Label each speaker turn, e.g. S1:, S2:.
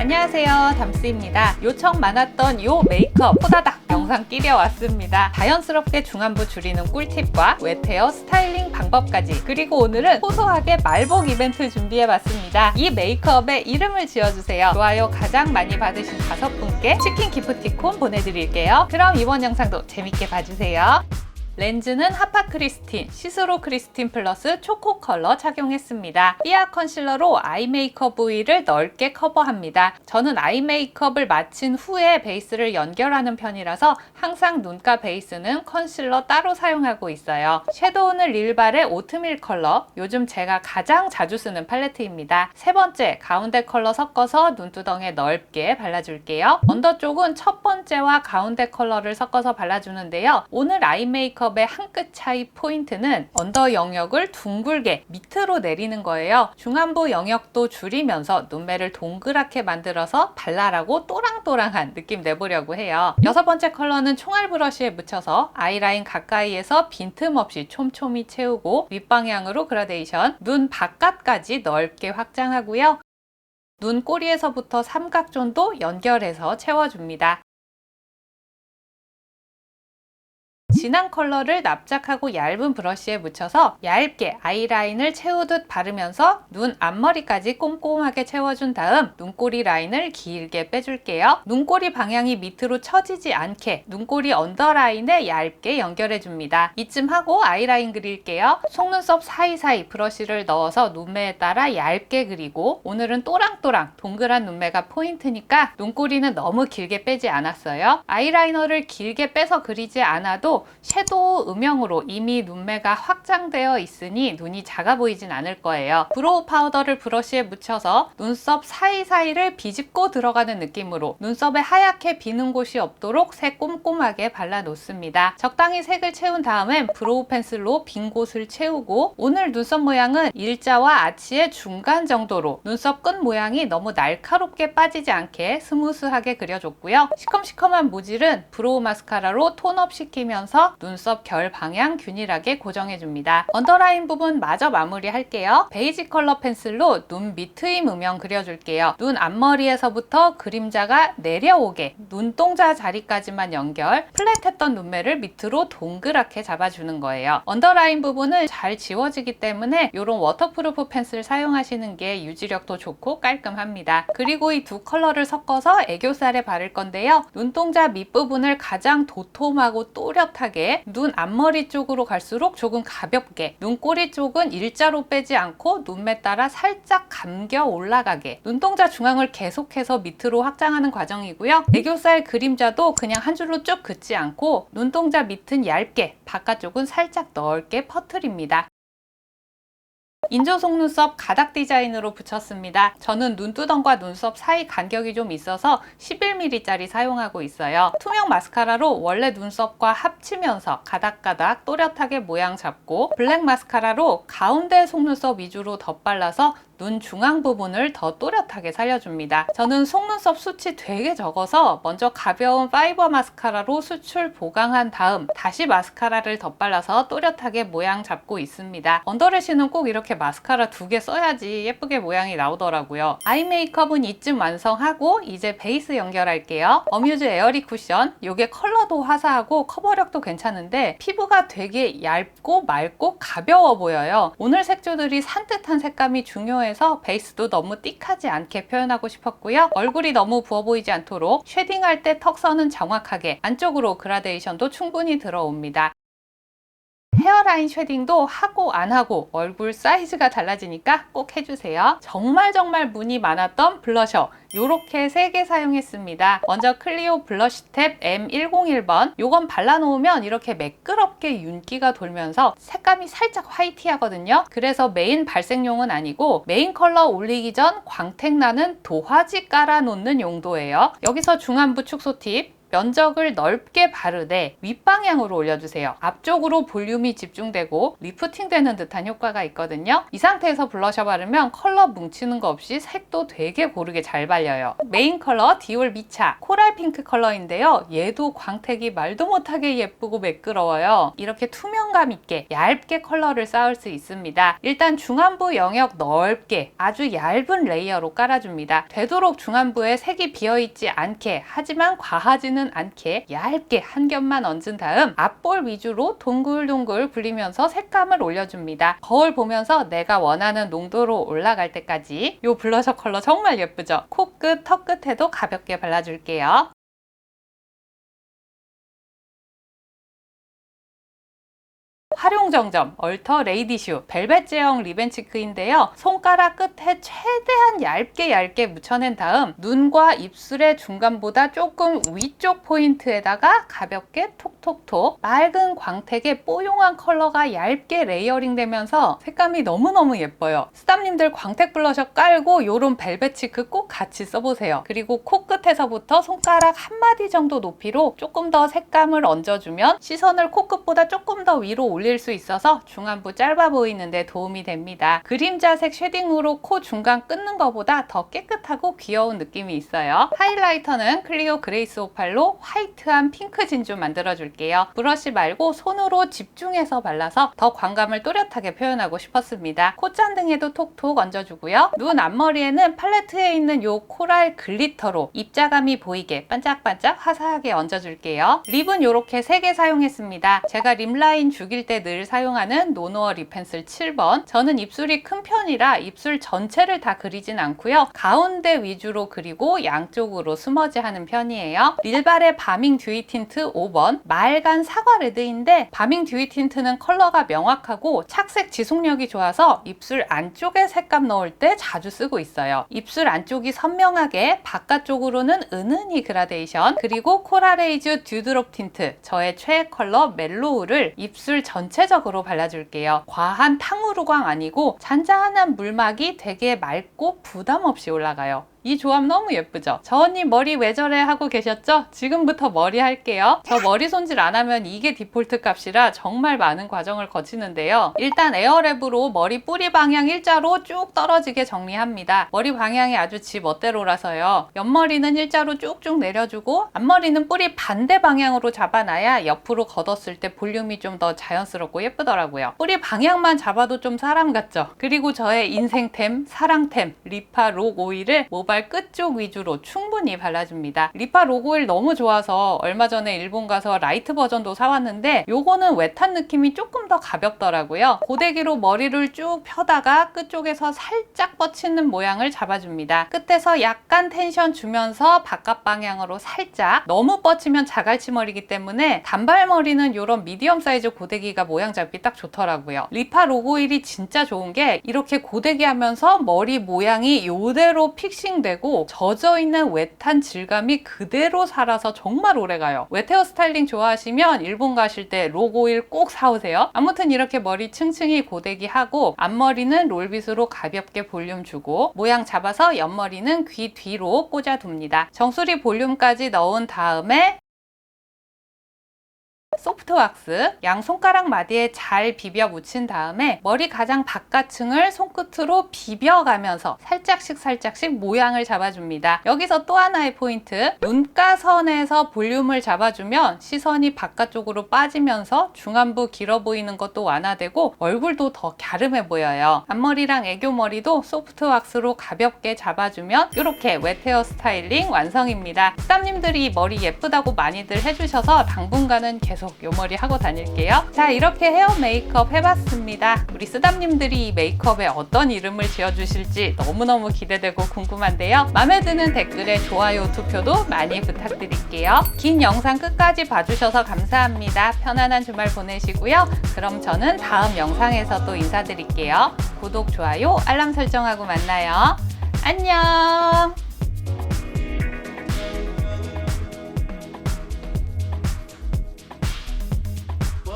S1: 안녕하세요, 담스입니다. 요청 많았던 요 메이크업 호다닥 영상 끼려왔습니다. 자연스럽게 중안부 줄이는 꿀팁과 웨트헤어 스타일링 방법까지, 그리고 오늘은 소소하게 말복 이벤트 준비해봤습니다. 이 메이크업에 이름을 지어주세요. 좋아요 가장 많이 받으신 5분께 치킨 기프티콘 보내드릴게요. 그럼 이번 영상도 재밌게 봐주세요. 렌즈는 하파 크리스틴, 시스루 크리스틴 플러스 초코 컬러 착용했습니다. 삐아 컨실러로 아이 메이크업 부위를 넓게 커버합니다. 저는 아이 메이크업을 마친 후에 베이스를 연결하는 편이라서 항상 눈가 베이스는 컨실러 따로 사용하고 있어요. 섀도우는 릴발의 오트밀 컬러, 요즘 제가 가장 자주 쓰는 팔레트입니다. 세 번째, 가운데 컬러 섞어서 눈두덩에 넓게 발라줄게요. 언더 쪽은 첫 번째와 가운데 컬러를 섞어서 발라주는데요. 오늘 아이 메이크업의 한 끗 차이 포인트는 언더 영역을 둥글게 밑으로 내리는 거예요. 중안부 영역도 줄이면서 눈매를 동그랗게 만들어서 발랄하고 또랑또랑한 느낌 내보려고 해요. 6번째 컬러는 총알 브러쉬에 묻혀서 아이라인 가까이에서 빈틈없이 촘촘히 채우고 윗방향으로 그라데이션, 눈 바깥까지 넓게 확장하고요. 눈 꼬리에서부터 삼각존도 연결해서 채워줍니다. 진한 컬러를 납작하고 얇은 브러쉬에 묻혀서 얇게 아이라인을 채우듯 바르면서 눈 앞머리까지 꼼꼼하게 채워준 다음 눈꼬리 라인을 길게 빼줄게요. 눈꼬리 방향이 밑으로 처지지 않게 눈꼬리 언더라인에 얇게 연결해줍니다. 이쯤 하고 아이라인 그릴게요. 속눈썹 사이사이 브러쉬를 넣어서 눈매에 따라 얇게 그리고, 오늘은 또랑또랑 동그란 눈매가 포인트니까 눈꼬리는 너무 길게 빼지 않았어요. 아이라이너를 길게 빼서 그리지 않아도 섀도우 음영으로 이미 눈매가 확장되어 있으니 눈이 작아 보이진 않을 거예요. 브로우 파우더를 브러쉬에 묻혀서 눈썹 사이사이를 비집고 들어가는 느낌으로 눈썹에 하얗게 비는 곳이 없도록 색 꼼꼼하게 발라 놓습니다. 적당히 색을 채운 다음엔 브로우 펜슬로 빈 곳을 채우고, 오늘 눈썹 모양은 일자와 아치의 중간 정도로 눈썹 끝 모양이 너무 날카롭게 빠지지 않게 스무스하게 그려줬고요. 시컴시컴한 모질은 브로우 마스카라로 톤업 시키면서 눈썹 결 방향 균일하게 고정해줍니다. 언더라인 부분 마저 마무리할게요. 베이지 컬러 펜슬로 눈 밑트임 음영 그려줄게요. 눈 앞머리에서부터 그림자가 내려오게 눈동자 자리까지만 연결, 플랫했던 눈매를 밑으로 동그랗게 잡아주는 거예요. 언더라인 부분은 잘 지워지기 때문에 이런 워터프루프 펜슬 사용하시는 게 유지력도 좋고 깔끔합니다. 그리고 이 두 컬러를 섞어서 애교살에 바를 건데요. 눈동자 밑부분을 가장 도톰하고 또렷하게, 눈 앞머리 쪽으로 갈수록 조금 가볍게, 눈꼬리 쪽은 일자로 빼지 않고 눈매 따라 살짝 감겨 올라가게, 눈동자 중앙을 계속해서 밑으로 확장하는 과정이고요. 애교살 그림자도 그냥 한 줄로 쭉 긋지 않고 눈동자 밑은 얇게, 바깥쪽은 살짝 넓게 퍼트립니다. 인조 속눈썹 가닥 디자인으로 붙였습니다. 저는 눈두덩과 눈썹 사이 간격이 좀 있어서 11mm짜리 사용하고 있어요. 투명 마스카라로 원래 눈썹과 합치면서 가닥가닥 또렷하게 모양 잡고, 블랙 마스카라로 가운데 속눈썹 위주로 덧발라서 눈 중앙 부분을 더 또렷하게 살려줍니다. 저는 속눈썹 숱이 되게 적어서 먼저 가벼운 파이버 마스카라로 수출 보강한 다음 다시 마스카라를 덧발라서 또렷하게 모양 잡고 있습니다. 언더래쉬는 꼭 이렇게 마스카라 2개 써야지 예쁘게 모양이 나오더라고요. 아이 메이크업은 이쯤 완성하고 이제 베이스 연결할게요. 어뮤즈 에어리 쿠션, 이게 컬러도 화사하고 커버력도 괜찮은데 피부가 되게 얇고 맑고 가벼워 보여요. 오늘 색조들이 산뜻한 색감이 중요해서 베이스도 너무 띡하지 않게 표현하고 싶었고요. 얼굴이 너무 부어 보이지 않도록 쉐딩할 때 턱선은 정확하게, 안쪽으로 그라데이션도 충분히 들어옵니다. 헤어라인 쉐딩도 하고 안 하고 얼굴 사이즈가 달라지니까 꼭 해주세요. 정말 문이 많았던 블러셔, 요렇게 3개 사용했습니다. 먼저 클리오 블러쉬 탭 M101번, 요건 발라놓으면 이렇게 매끄럽게 윤기가 돌면서 색감이 살짝 화이티하거든요. 그래서 메인 발색용은 아니고 메인 컬러 올리기 전 광택 나는 도화지 깔아놓는 용도예요. 여기서 중안부 축소 팁, 면적을 넓게 바르되 윗방향으로 올려주세요. 앞쪽으로 볼륨이 집중되고 리프팅되는 듯한 효과가 있거든요. 이 상태에서 블러셔 바르면 컬러 뭉치는 거 없이 색도 되게 고르게 잘 발려요. 메인 컬러 디올 미차 코랄 핑크 컬러인데요. 얘도 광택이 말도 못하게 예쁘고 매끄러워요. 이렇게 투명감 있게 얇게 컬러를 쌓을 수 있습니다. 일단 중안부 영역 넓게 아주 얇은 레이어로 깔아줍니다. 되도록 중안부에 색이 비어있지 않게, 하지만 과하지는 않게 얇게 한 겹만 얹은 다음 앞볼 위주로 동글동글 굴리면서 색감을 올려줍니다. 거울 보면서 내가 원하는 농도로 올라갈 때까지. 이 블러셔 컬러 정말 예쁘죠? 코끝, 턱끝에도 가볍게 발라줄게요. 활용정점 얼터 레이디슈 벨벳 제형 리벤치크인데요. 손가락 끝에 최대한 얇게 묻혀낸 다음 눈과 입술의 중간보다 조금 위쪽 포인트에다가 가볍게 톡톡톡 맑은 광택의 뽀용한 컬러가 얇게 레이어링 되면서 색감이 너무너무 예뻐요. 스tam님들 광택 블러셔 깔고 이런 벨벳 치크 꼭 같이 써보세요. 그리고 코끝에서부터 손가락 한 마디 정도 높이로 조금 더 색감을 얹어주면 시선을 코끝보다 조금 더 위로 올릴 수 있어서 중안부 짧아 보이는데 도움이 됩니다. 그림자색 쉐딩으로 코 중간 끊는 것보다 더 깨끗하고 귀여운 느낌이 있어요. 하이라이터는 클리오 그레이스 오팔로 화이트한 핑크 진주 만들어줄게요. 브러쉬 말고 손으로 집중해서 발라서 더 광감을 또렷하게 표현하고 싶었습니다. 콧잔등에도 톡톡 얹어주고요. 눈 앞머리에는 팔레트에 있는 요 코랄 글리터로 입자감이 보이게 반짝반짝 화사하게 얹어줄게요. 립은 이렇게 3개 사용했습니다. 제가 립라인 죽일 때 늘 사용하는 노노어 립 펜슬 7번. 저는 입술이 큰 편이라 입술 전체를 다 그리진 않고요. 가운데 위주로 그리고 양쪽으로 스머지 하는 편이에요. 릴발의 바밍 듀이 틴트 5번. 맑은 사과 레드인데 바밍 듀이 틴트는 컬러가 명확하고 착색 지속력이 좋아서 입술 안쪽에 색감 넣을 때 자주 쓰고 있어요. 입술 안쪽이 선명하게 바깥쪽으로는 은은히 그라데이션. 그리고 코랄에이즈 듀드롭 틴트 저의 최애 컬러 멜로우를 입술 전체적으로 발라줄게요. 과한 탕후루광 아니고 잔잔한 물막이 되게 맑고 부담 없이 올라가요. 이 조합 너무 예쁘죠? 저 언니 머리 왜 저래 하고 계셨죠? 지금부터 머리 할게요. 저 머리 손질 안 하면 이게 디폴트 값이라 정말 많은 과정을 거치는데요. 일단 에어랩으로 머리 뿌리 방향 일자로 쭉 떨어지게 정리합니다. 머리 방향이 아주 지 멋대로라서요. 옆머리는 일자로 쭉쭉 내려주고 앞머리는 뿌리 반대 방향으로 잡아놔야 옆으로 걷었을 때 볼륨이 좀 더 자연스럽고 예쁘더라고요. 뿌리 방향만 잡아도 좀 사람 같죠? 그리고 저의 인생템, 사랑템 리파 록 오일을 모발 끝쪽 위주로 충분히 발라줍니다. 리파 록 오일 너무 좋아서 얼마 전에 일본 가서 라이트 버전도 사왔는데 요거는 웨트한 느낌이 조금 더 가볍더라고요. 고데기로 머리를 쭉 펴다가 끝쪽에서 살짝 뻗치는 모양을 잡아줍니다. 끝에서 약간 텐션 주면서 바깥 방향으로 살짝. 너무 뻗치면 자갈치 머리이기 때문에 단발머리는 이런 미디엄 사이즈 고데기가 모양 잡기 딱 좋더라고요. 리파 록 오일이 진짜 좋은 게 이렇게 고데기 하면서 머리 모양이 이대로 픽싱되고 젖어있는 웨트한 질감이 그대로 살아서 정말 오래가요. 웨트 헤어 스타일링 좋아하시면 일본 가실 때 록 오일 꼭 사오세요. 아무튼 이렇게 머리 층층이 고데기 하고 앞머리는 롤빗으로 가볍게 볼륨 주고 모양 잡아서 옆머리는 귀 뒤로 꽂아둡니다. 정수리 볼륨까지 넣은 다음에 소프트 왁스 양 손가락 마디에 잘 비벼 묻힌 다음에 머리 가장 바깥층을 손끝으로 비벼가면서 살짝씩 모양을 잡아줍니다. 여기서 또 하나의 포인트, 눈가선에서 볼륨을 잡아주면 시선이 바깥쪽으로 빠지면서 중안부 길어 보이는 것도 완화되고 얼굴도 더 갸름해 보여요. 앞머리랑 애교머리도 소프트 왁스로 가볍게 잡아주면 이렇게 웨트 헤어 스타일링 완성입니다. 스tam님들이 머리 예쁘다고 많이들 해주셔서 당분간은 계속 요 머리 하고 다닐게요. 자, 이렇게 헤어 메이크업 해봤습니다. 우리 스tam님들이 이 메이크업에 어떤 이름을 지어주실지 너무너무 기대되고 궁금한데요. 마음에 드는 댓글에 좋아요, 투표도 많이 부탁드릴게요. 긴 영상 끝까지 봐주셔서 감사합니다. 편안한 주말 보내시고요. 그럼 저는 다음 영상에서 또 인사드릴게요. 구독, 좋아요, 알람 설정하고 만나요. 안녕!